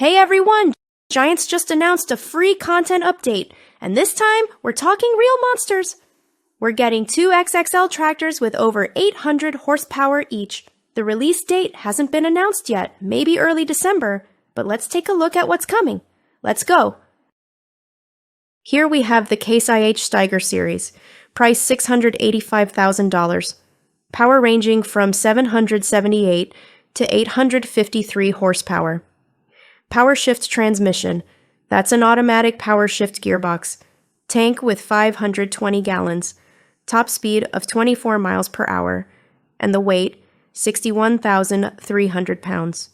Hey everyone! Giants just announced a free content update, and this time we're talking real monsters. We're getting two XXL tractors with over 800 horsepower each. The release date hasn't been announced yet, maybe early December, but let's take a look at what's coming. Let's go! Here we have the Case IH Steiger series, price $685,000, power ranging from 778 to 853 horsepower. Power shift transmission, that's an automatic power shift gearbox, tank with 520 gallons, top speed of 24 miles per hour, and the weight, 61,300 pounds.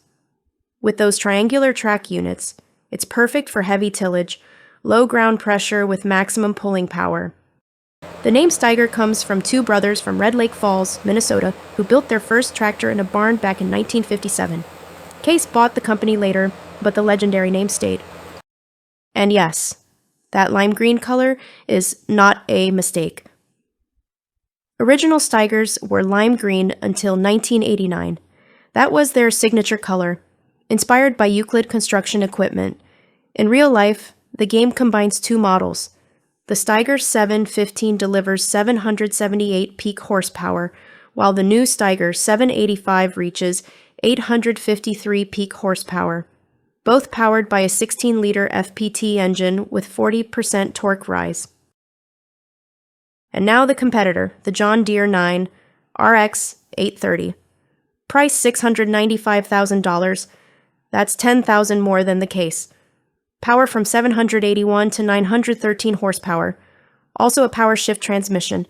With those triangular track units, it's perfect for heavy tillage, low ground pressure with maximum pulling power. The name Steiger comes from two brothers from Red Lake Falls, Minnesota, who built their first tractor in a barn back in 1957. Case bought the company later, but the legendary name stayed. And yes, that lime green color is not a mistake. Original Steigers were lime green until 1989. That was their signature color, inspired by Euclid construction equipment. In real life, the game combines two models. The Steiger 715 delivers 778 peak horsepower, while the new Steiger 785 reaches 853 peak horsepower, both powered by a 16-liter FPT engine with 40% torque rise. And now the competitor, the John Deere 9 RX 830. Price $695,000. That's $10,000 more than the Case. Power from 781 to 913 horsepower. Also a power shift transmission.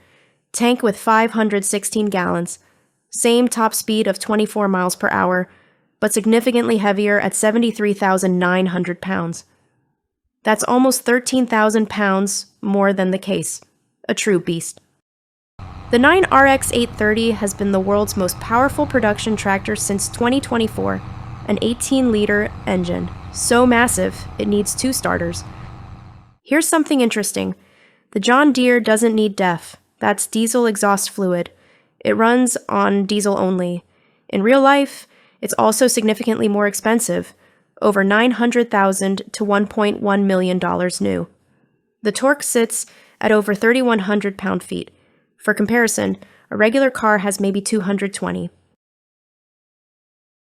Tank with 516 gallons. Same top speed of 24 miles per hour, but significantly heavier at 73,900 pounds. That's almost 13,000 pounds more than the Case. A true beast. The 9 RX 830 has been the world's most powerful production tractor since 2024, an 18-liter engine. So massive, it needs two starters. Here's something interesting. The John Deere doesn't need DEF. That's diesel exhaust fluid. It runs on diesel only. In real life, it's also significantly more expensive, over $900,000 to $1.1 million new. The torque sits at over 3,100 pound-feet. For comparison, a regular car has maybe 220.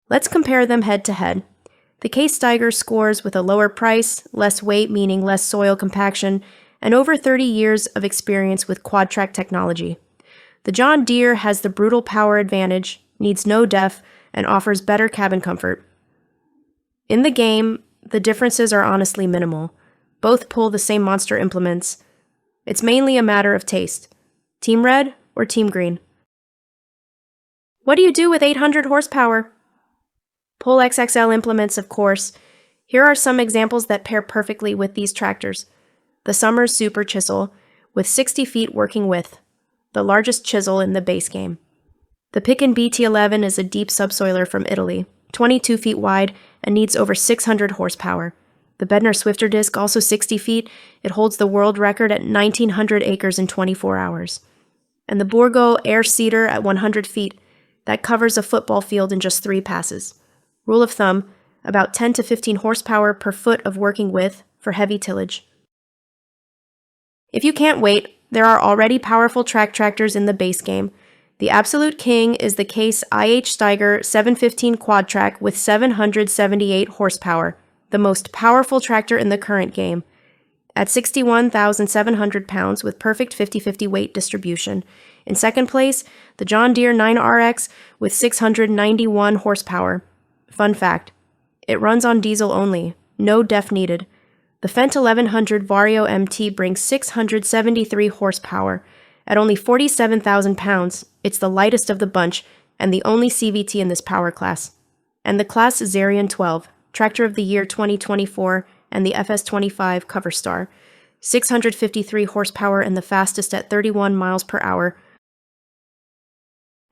Let's compare them head-to-head. The Case Steiger scores with a lower price, less weight meaning less soil compaction, and over 30 years of experience with Quadtrac technology. The John Deere has the brutal power advantage, needs no DEF, and offers better cabin comfort. In the game, the differences are honestly minimal. Both pull the same monster implements. It's mainly a matter of taste. Team Red or Team Green? What do you do with 800 horsepower? Pull XXL implements, of course. Here are some examples that pair perfectly with these tractors. The Summers Super Chisel, with 60 feet working width, the largest chisel in the base game. The Picken BT11 is a deep subsoiler from Italy, 22 feet wide, and needs over 600 horsepower. The Bednar Swifter disc, also 60 feet, it holds the world record at 1,900 acres in 24 hours. And the Bourgo Air Seeder at 100 feet, that covers a football field in just 3 passes. Rule of thumb, about 10 to 15 horsepower per foot of working width for heavy tillage. If you can't wait, there are already powerful track tractors in the base game. The absolute king is the Case IH Steiger 715 Quadtrac with 778 horsepower, the most powerful tractor in the current game. At 61,700 pounds with perfect 50-50 weight distribution. In second place, the John Deere 9RX with 691 horsepower. Fun fact, it runs on diesel only, no DEF needed. The Fendt 1100 Vario MT brings 673 horsepower. At only 47,000 pounds, it's the lightest of the bunch and the only CVT in this power class. And the Class Zarian 12, Tractor of the Year 2024, and the FS25 cover star. 653 horsepower and the fastest at 31 miles per hour.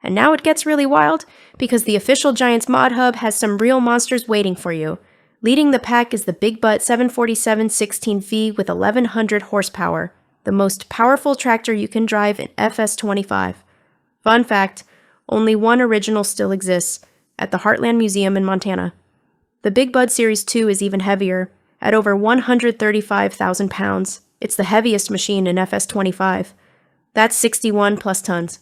And now it gets really wild, because the official Giants ModHub has some real monsters waiting for you. Leading the pack is the Big Butt 747 16V with 1,100 horsepower, the most powerful tractor you can drive in FS25. Fun fact, only one original still exists, at the Heartland Museum in Montana. The Big Bud Series 2 is even heavier, at over 135,000 pounds. It's the heaviest machine in FS25. That's 61 plus tons.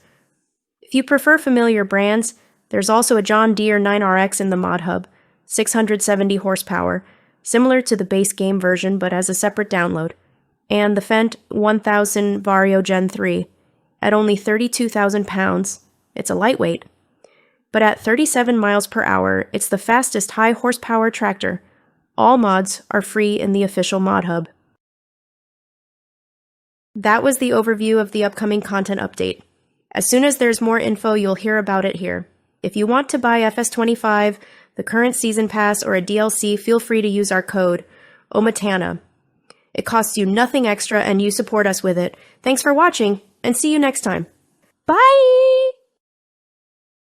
If you prefer familiar brands, there's also a John Deere 9RX in the ModHub, 670 horsepower, similar to the base game version but as a separate download, and the Fendt 1000 Vario Gen 3. At only 32,000 pounds, it's a lightweight. But at 37 miles per hour, it's the fastest high-horsepower tractor. All mods are free in the official ModHub. That was the overview of the upcoming content update. As soon as there's more info, you'll hear about it here. If you want to buy FS25, the current season pass, or a DLC, feel free to use our code, OMATANA. It costs you nothing extra and you support us with it. Thanks for watching, and see you next time. Bye!